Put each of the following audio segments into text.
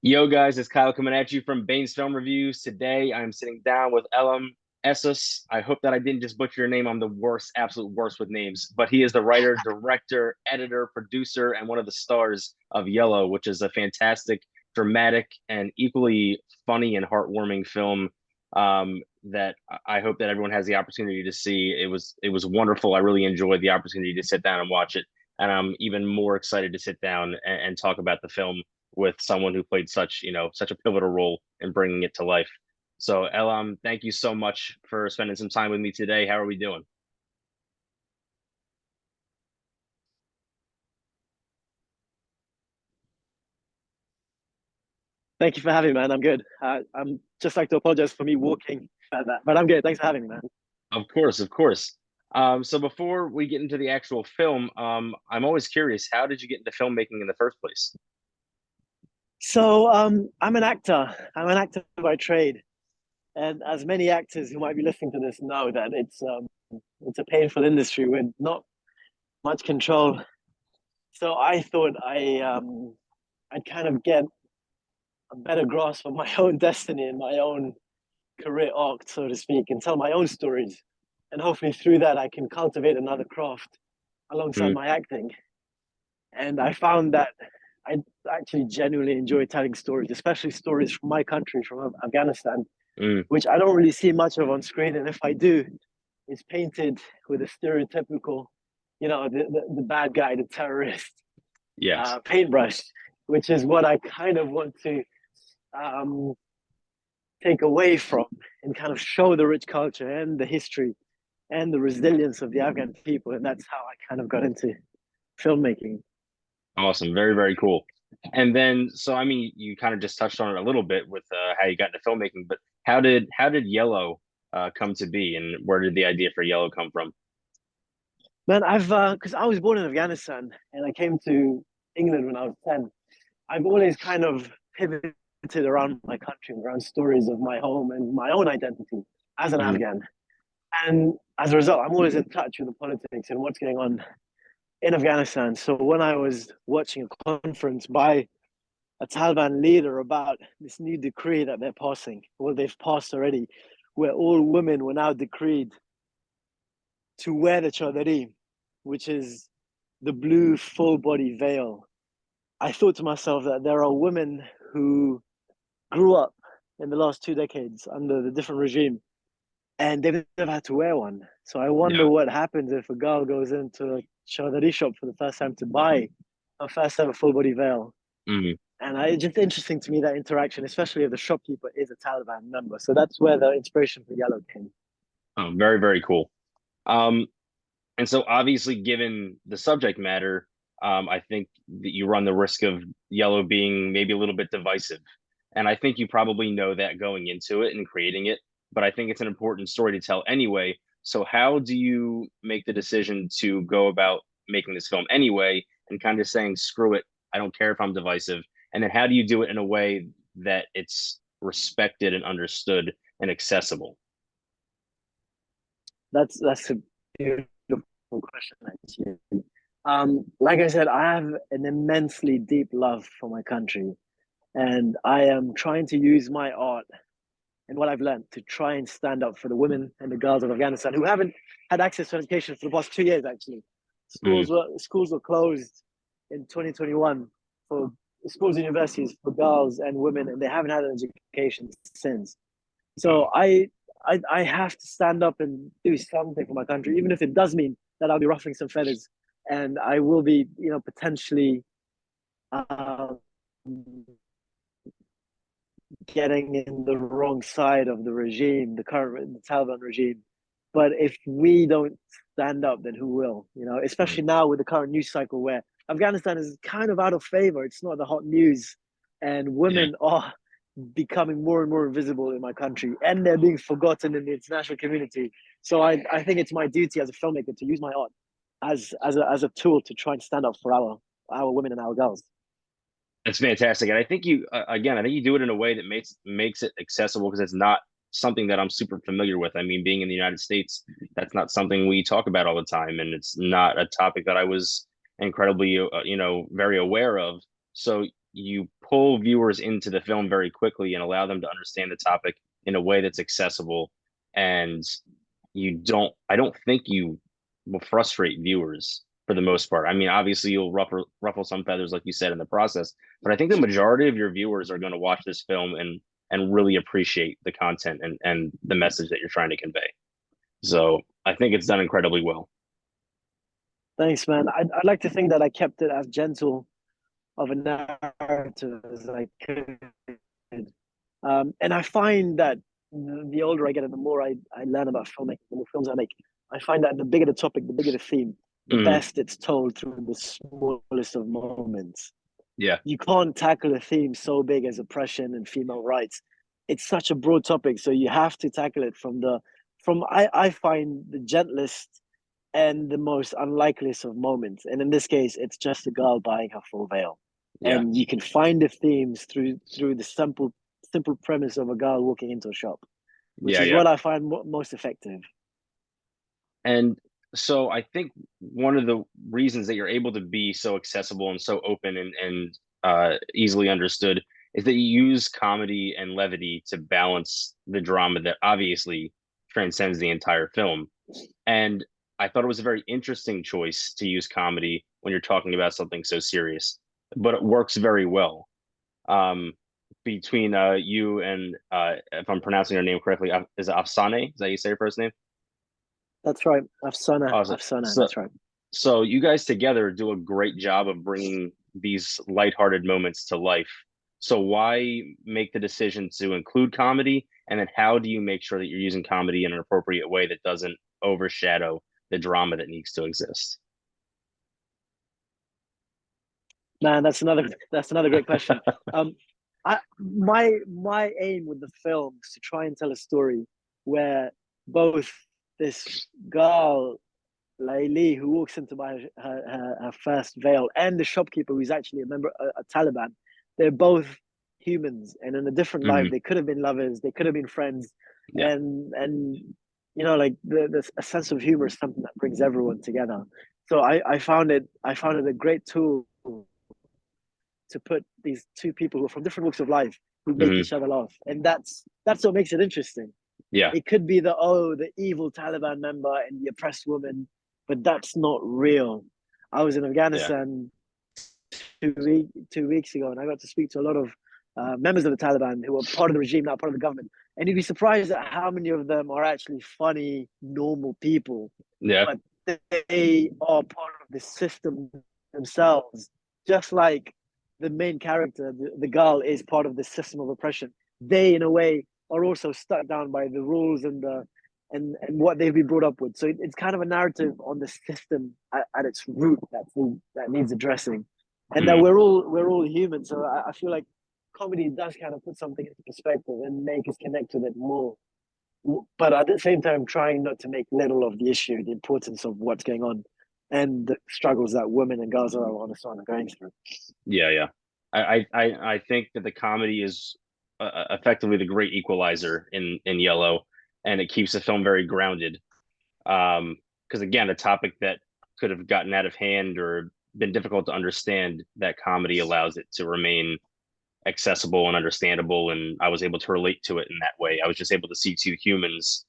Yo, guys, it's Kyle coming at you from Bane's Film Reviews. Today, I'm sitting down with Elham Ehsas. I hope that I didn't just butcher your name. I'm the worst, absolute worst with names. But he is the writer, director, editor, producer, and one of the stars of Yellow, which is a fantastic, dramatic, and equally funny and heartwarming film that I hope that everyone has the opportunity to see. It was wonderful. I really enjoyed the opportunity to sit down and watch it, and I'm even more excited to sit down and talk about the film with someone who played such a pivotal role in bringing it to life. So, Elam, thank you so much for spending some time with me today. How are we doing? Thank you for having me, man. I'm good. I'm just like to apologize for me walking at that, but I'm good. Thanks for having me, man. Of course, of course. So before we get into the actual film, I'm always curious, how did you get into filmmaking in the first place? I'm an actor. I'm an actor by trade, and as many actors who might be listening to this know that it's a painful industry with not much control. So I thought I'd kind of get a better grasp of my own destiny and my own career arc, so to speak, and tell my own stories. And hopefully through that, I can cultivate another craft alongside Mm, my acting. And I found that I actually genuinely enjoy telling stories, especially stories from my country, from Afghanistan, mm, which I don't really see much of on screen. And if I do, it's painted with a stereotypical, the bad guy, the terrorist yes. paintbrush, which is what I kind of want to um, take away from and kind of show the rich culture and the history and the resilience of the Afghan people. And that's how I kind of got into filmmaking. Awesome. Very, very cool. And then, so I mean, you kind of just touched on it a little bit with how you got into filmmaking, but how did Yellow come to be, and where did the idea for Yellow come from? Man, I've because I was born in Afghanistan and I came to England when I was 10. I've always kind of pivoted around my country, around stories of my home and my own identity as an Mhm. Afghan. And as a result, I'm always in touch with the politics and what's going on in Afghanistan. So when I was watching a conference by a Taliban leader about this new decree that they're passing, well, they've passed already, where all women were now decreed to wear the chadari, which is the blue full body veil. I thought to myself that there are women who grew up in the last 2 decades under the different regime and they've never had to wear one. So I wonder Yeah. what happens if a girl goes into a chadari shop for the first time to buy a first ever full body veil. Mhm. And it's just interesting to me that interaction, especially if the shopkeeper is a Taliban member. So that's where the inspiration for Yellow came. Oh, very, very cool. Um, And so, obviously, given the subject matter, I think that you run the risk of Yellow being maybe a little bit divisive. And I think you probably know that going into it and creating it, but I think it's an important story to tell anyway. So, how do you make the decision to go about making this film anyway and kind of saying, screw it, I don't care if I'm divisive? And then, how do you do it in a way that it's respected and understood and accessible? That's a beautiful question, actually. Like I said, I have an immensely deep love for my country, and I am trying to use my art and what I've learned to try and stand up for the women and the girls of Afghanistan who haven't had access to education for the past 2 years. Actually, Mm, schools were closed in 2021 for schools and universities for girls and women, and they haven't had an education since. wow. So I have to stand up and do something for my country, even if it does mean that I'll be ruffling some feathers, and I will be, potentially um, getting in the wrong side of the regime, the current the Taliban regime. But if we don't stand up, then who will? Especially Mm, now with the current news cycle where Afghanistan is kind of out of favor. It's not the hot news, and yeah. women are becoming more and more invisible in my country, and they're being forgotten in the international community. So I think it's my duty as a filmmaker to use my art as a tool to try and stand up for our women and our girls. It's fantastic, and I think again, I think you do it in a way that makes it accessible because it's not something that I'm super familiar with. I mean, being in the United States, that's not something we talk about all the time, and it's not a topic that I was incredibly, very aware of. So you pull viewers into the film very quickly and allow them to understand the topic in a way that's accessible, and I don't think you will frustrate viewers for the most part. I mean, obviously you'll ruffle some feathers, like you said, in the process, but I think the majority of your viewers are going to watch this film and really appreciate the content and the message that you're trying to convey. So I think it's done incredibly well. Thanks, man. I'd like to think that I kept it as gentle of a narrative as I could. And I find that the older I get and the more I learn about filmmaking, the more films I make, I find that the bigger the topic, the bigger the theme, the Mm, best it's told through the smallest of moments. yeah, You can't tackle a theme so big as oppression and female rights. It's such a broad topic, so you have to tackle it from I find the gentlest and the most unlikeliest of moments. And in this case, it's just a girl buying her full veil. yeah, And you can find the themes through the simple premise of a girl walking into a shop, which yeah, is yeah. what I find most effective. And so I think one of the reasons that you're able to be so accessible and so open and easily understood is that you use comedy and levity to balance the drama that obviously transcends the entire film. And I thought it was a very interesting choice to use comedy when you're talking about something so serious, but it works very well. Um, between you and if I'm pronouncing her name correctly, is it Afsaneh? Is that how you say her first name? That's right. Awesome. Afsaneh, So that's right. so you guys together do a great job of bringing these lighthearted moments to life. So why make the decision to include comedy? And then how do you make sure that you're using comedy in an appropriate way that doesn't overshadow the drama that needs to exist? Man, that's another great question. Um, my aim with the film is to try and tell a story where both this girl Laili, who walks in to buy her first veil, and the shopkeeper, who's actually a member, a Taliban, they're both humans, and in a different life, Hmm. they could have been lovers, they could have been friends, Yeah. and like the a sense of humor is something that brings everyone together. So I found it a great tool to put these two people who are from different walks of life who make Hmm. each other laugh, and that's what makes it interesting. Yeah. It could be the evil Taliban member and the oppressed woman, but that's not real. I was in Yeah. Afghanistan 2 weeks ago, and I got to speak to a lot of members of the Taliban who are part of the regime, not part of the government. And you'd be surprised at how many of them are actually funny, normal people, Yeah. but they are part of the system themselves, just like the main character, the girl, is part of the system of oppression. They, in a way, are also stuck down by the rules and what they've been brought up with. So it's kind of a narrative on the system at its root that needs addressing, and that Hmm. we're all human. So I feel like comedy does kind of put something into perspective and make us connect with it more. But at the same time, trying not to make little of the issue, the importance of what's going on, and the struggles that women and girls are on are going through. Yeah. Yeah. I think that the comedy is effectively the great equalizer in Yellow, and it keeps the film very grounded. Because again, a topic that could have gotten out of hand or been difficult to understand, that comedy allows it to remain accessible and understandable. And I was able to relate to it in that way. I was just able to see two humans,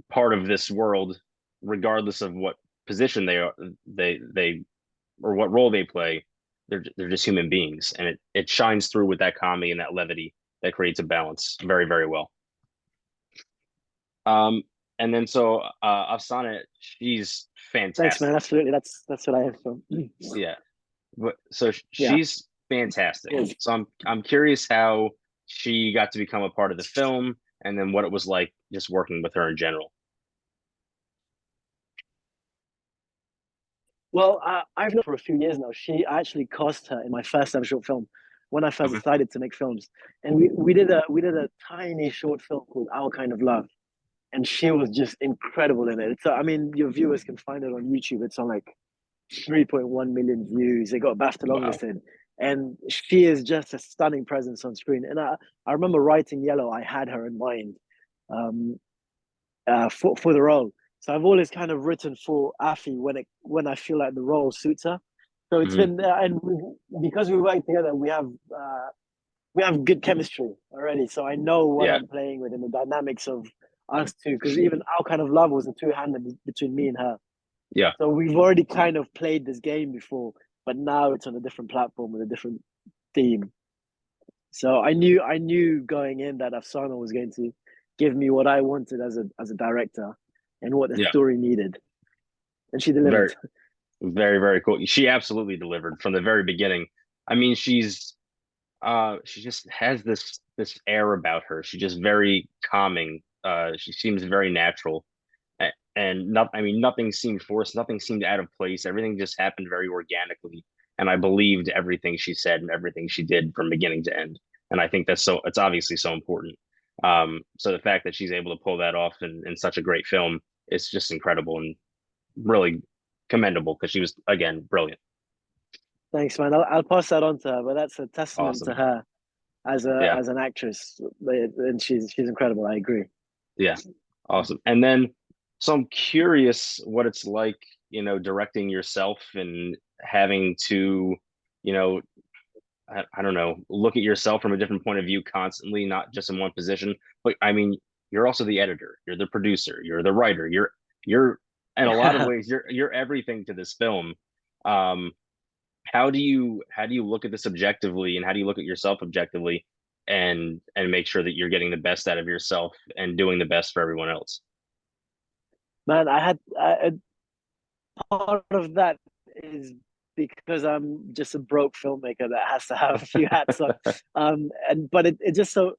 part of this world, regardless of what position they are, they or what role they play. They're just human beings, and it shines through with that comedy and that levity that creates a balance very very well. Um, and then so Afsana, she's Thanks, man. fantastic. Absolutely, that's what I have from. Yeah, but so Yeah. she's fantastic. Yes. So I'm curious how she got to become a part of the film, and then what it was like just working with her in general. Well, I've known for a few years now. I actually cast her in my first ever short film when I first Okay. decided to make films, and we did a tiny short film called Our Kind of Love, and she was just incredible in it. I mean, your viewers can find it on YouTube. It's on like 3.1 million views. It got BAFTA Wow. longlisted, and she is just a stunning presence on screen. And I remember writing Yellow. I had her in mind. Um, for the role. So I've always kind of written for Afi when I feel like the role suits her. So it's Hmm. been, and because we work together, we have good chemistry already. So I know what Yeah, I'm playing with and the dynamics of us two. Because even our kind of love was a two-handed between me and her. yeah, So we've already kind of played this game before, but now it's on a different platform with a different theme. So I knew going in that Afsaneh was going to give me what I wanted as a director and what the yeah. story needed, and she Very, delivered. very, very cool. She absolutely delivered from the very beginning. I mean, she just has this air about her. She's just very calming. She seems very natural. And not, I mean, nothing seemed forced, nothing seemed out of place. Everything just happened very organically. And I believed everything she said and everything she did from beginning to end. And I think it's obviously so important. So the fact that she's able to pull that off in such a great film is just incredible and really commendable because she was, again, brilliant. Thanks, man. I'll pass that on to her, but that's a testament to Awesome. her Yeah. as an actress, and she's incredible. I agree. Yeah. Awesome. And then, so I'm curious what it's like, directing yourself and having to, you know, I don't know, look at yourself from a different point of view constantly, not just in one position. But I mean, you're also the editor, you're the producer, you're the writer, you're in a lot of Yeah, ways, you're everything to this film. Um, how do you look at this objectively, and how do you look at yourself objectively, and make sure that you're getting the best out of yourself and doing the best for everyone else? man. Part of that is because I'm just a broke filmmaker that has to have a few hats on. And but it just so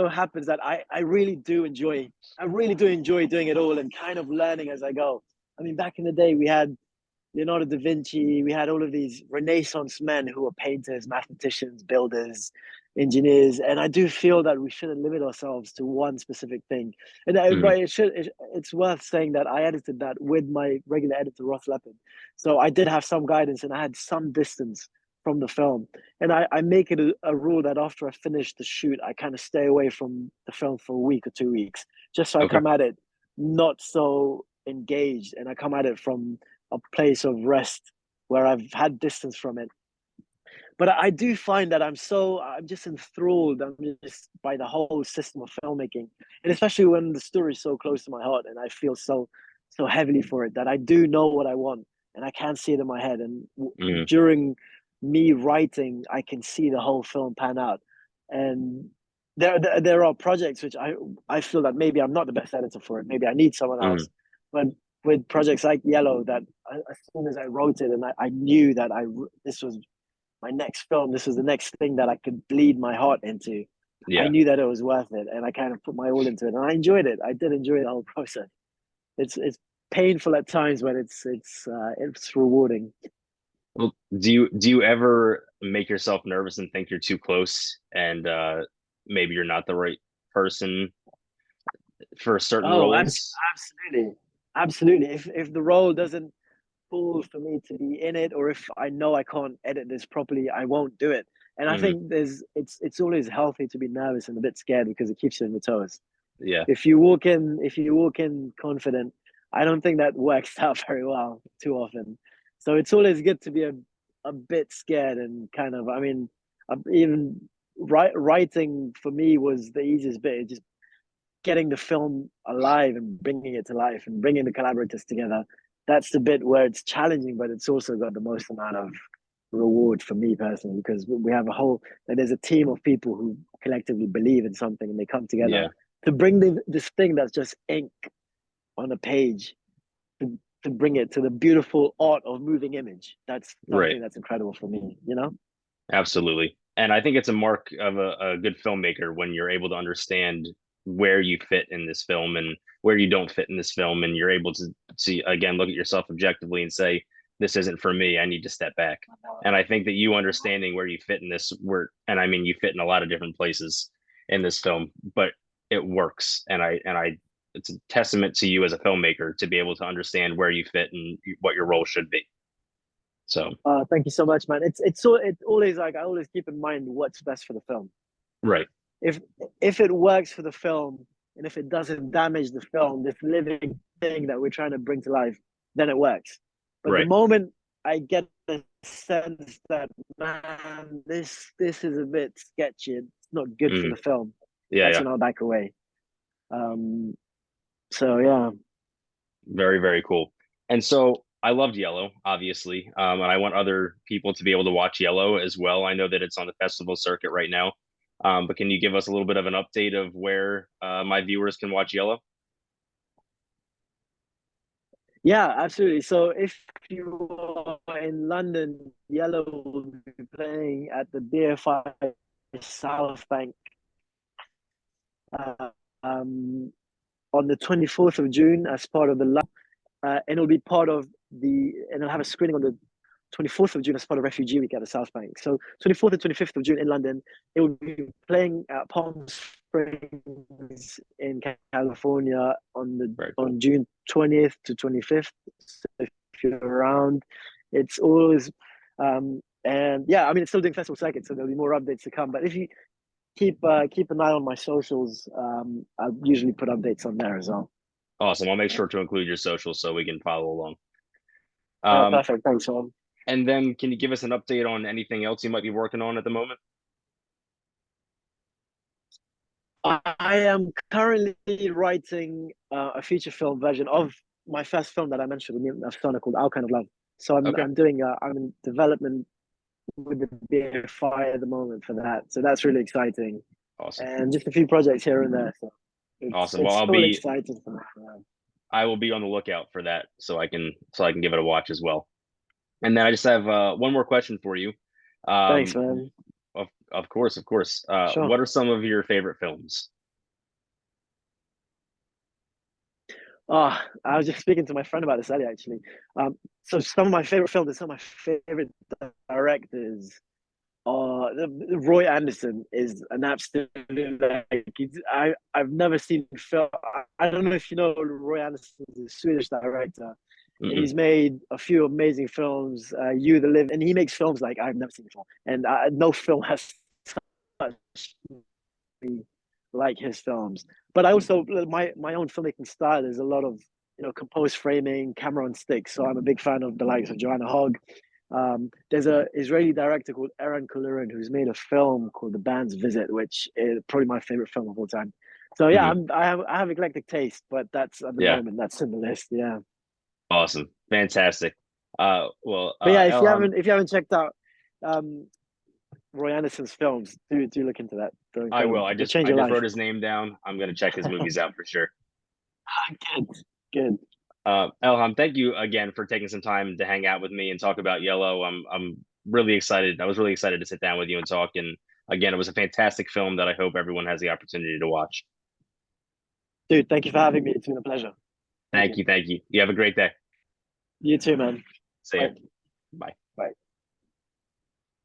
happens that I really do enjoy doing it all and kind of learning as I go. I mean, back in the day, we had Leonardo da Vinci, we had all of these Renaissance men who were painters, mathematicians, builders, engineers, and I do feel that we shouldn't limit ourselves to one specific thing. And Hmm. but it's worth saying that I edited that with my regular editor Ross Leopard, so I did have some guidance and I had some distance from the film. And I make it a rule that after I finish the shoot, I kind of stay away from the film for a week or 2 weeks, just so I Okay. come at it not so engaged and I come at it from a place of rest where I've had distance from it. But I do find that I'm just enthralled. I'm just by the whole system of filmmaking, and especially when the story is so close to my heart, and I feel so heavily for it that I do know what I want, and I can see it in my head. And Hmm. during me writing, I can see the whole film pan out. And there are projects which I feel that maybe I'm not the best editor for it. Maybe I need someone else. Hmm. But with projects like Yellow, that as soon as I wrote it, and I knew that this was my next film, this was the next thing that I could bleed my heart into. I Yeah. knew that it was worth it, and I kind of put my all into it, and I enjoyed it. I did enjoy the whole process. It's painful at times, but it's rewarding. Well, do you ever make yourself nervous and think you're too close, and maybe you're not the right person for certain Oh, roles? absolutely, absolutely. If the role doesn't fall for me to be in it, or if I know I can't edit this properly, I won't do it. And I Hmm. think it's always healthy to be nervous and a bit scared because it keeps you on your toes. Yeah. If you walk in confident, I don't think that works out very well too often. So it's always good to be a bit scared and kind of, I mean, even writing for me was the easiest bit. Just getting the film alive and bringing it to life and bringing the collaborators together. That's the bit where it's challenging, but it's also got the most amount of reward for me personally because we have there's a team of people who collectively believe in something and they come together Yeah. to bring this thing that's just ink on a page to bring it to the beautiful art of moving image. That's Right. something that's incredible for me, you know? Absolutely. And I think it's a mark of a good filmmaker when you're able to understand where you fit in this film and where you don't fit in this film, and you're able to see, again, look at yourself objectively and say, this isn't for me. I need to step back. And I think that you understanding where you fit in this, and I mean, you fit in a lot of different places in this film, but it works. And it's a testament to you as a filmmaker to be able to understand where you fit and what your role should be. So, Thank you so much, man. It's always like I always keep in mind what's best for the film. right, if if it works for the film and if it doesn't damage the film, this living thing that we're trying to bring to life, then it works. But the right. moment I get the sense that, man, this is a bit sketchy. It's not good for Mm, the film. yeah, That's yeah. when I'll back away. Um, so yeah, Very, very cool. And so I loved Yellow, obviously, and I want other people to be able to watch Yellow as well. I know that it's on the festival circuit right now, but can you give us a little bit of an update of where my viewers can watch Yellow? yeah, absolutely. So if you are in London, Yellow will be playing at the BFI South Bank uh, um, on the 24th of June as part of the and it'll be part of and it'll have a screening on the 24th of June as part of Refugee Week at the South Bank. So 24th and 25th of June in London, it will be playing at Palm Springs in California Very cool. on June 20th to 25th. So if you're around, it's always and yeah, I mean it's still doing festival circuit, so there'll be more updates to come. But if you keep an eye on my socials, I usually put updates on there as well. Awesome. I'll make sure to include your socials so we can follow along. Oh, Um, perfect. Thanks, Sean. and then can you give us an update on anything else you might be working on at the moment? I am currently writing a feature film version of my first film that I mentioned with Afsaneh called Our Kind of Love. So Okay. I'm in development with the BFI at the moment for that. So that's really exciting, Awesome. and just a few projects here and there. So Awesome. Well, it's all exciting for me. I will be on the lookout for that so I can give it a watch as well. And then I just have one more question for you. Thanks, Um, man. of course, of course. Sure. What are some of your favorite films? Oh, I was just speaking to my friend about this earlier, actually. So some of my favorite films and some of my favorite directors Roy Anderson is an absolute like I've never seen film. I don't know if you know Roy Anderson is a Swedish director, and Mm-mm. he's made a few amazing films. You the Live, and he makes films like I've never seen before, and no film has touched me like his films. But I also my own filmmaking style is a lot of composed framing, camera on sticks. So I'm a big fan of the likes of Joanna Hogg. There's a Israeli director called Aaron Kulurin who's made a film called The Band's Visit, which is probably my favorite film of all time. So yeah, Hmm. I have eclectic taste, but that's at the Yeah, moment that's in the list. Yeah, awesome, fantastic. but yeah, Elham, if you haven't checked out um, Roy Anderson's films, do look into that. They're I will. incredible. They'll change I your just life. wrote his name down. I'm gonna check his movies out for sure. Good, good. Elham, thank you again for taking some time to hang out with me and talk about Yellow. I'm really excited. I was really excited to sit down with you and talk. And again, it was a fantastic film that I hope everyone has the opportunity to watch. Dude, thank you for having me. It's been a pleasure. Thank Thank you. you. Thank you. You have a great day. You too, man. See ya. Bye. Bye. Bye.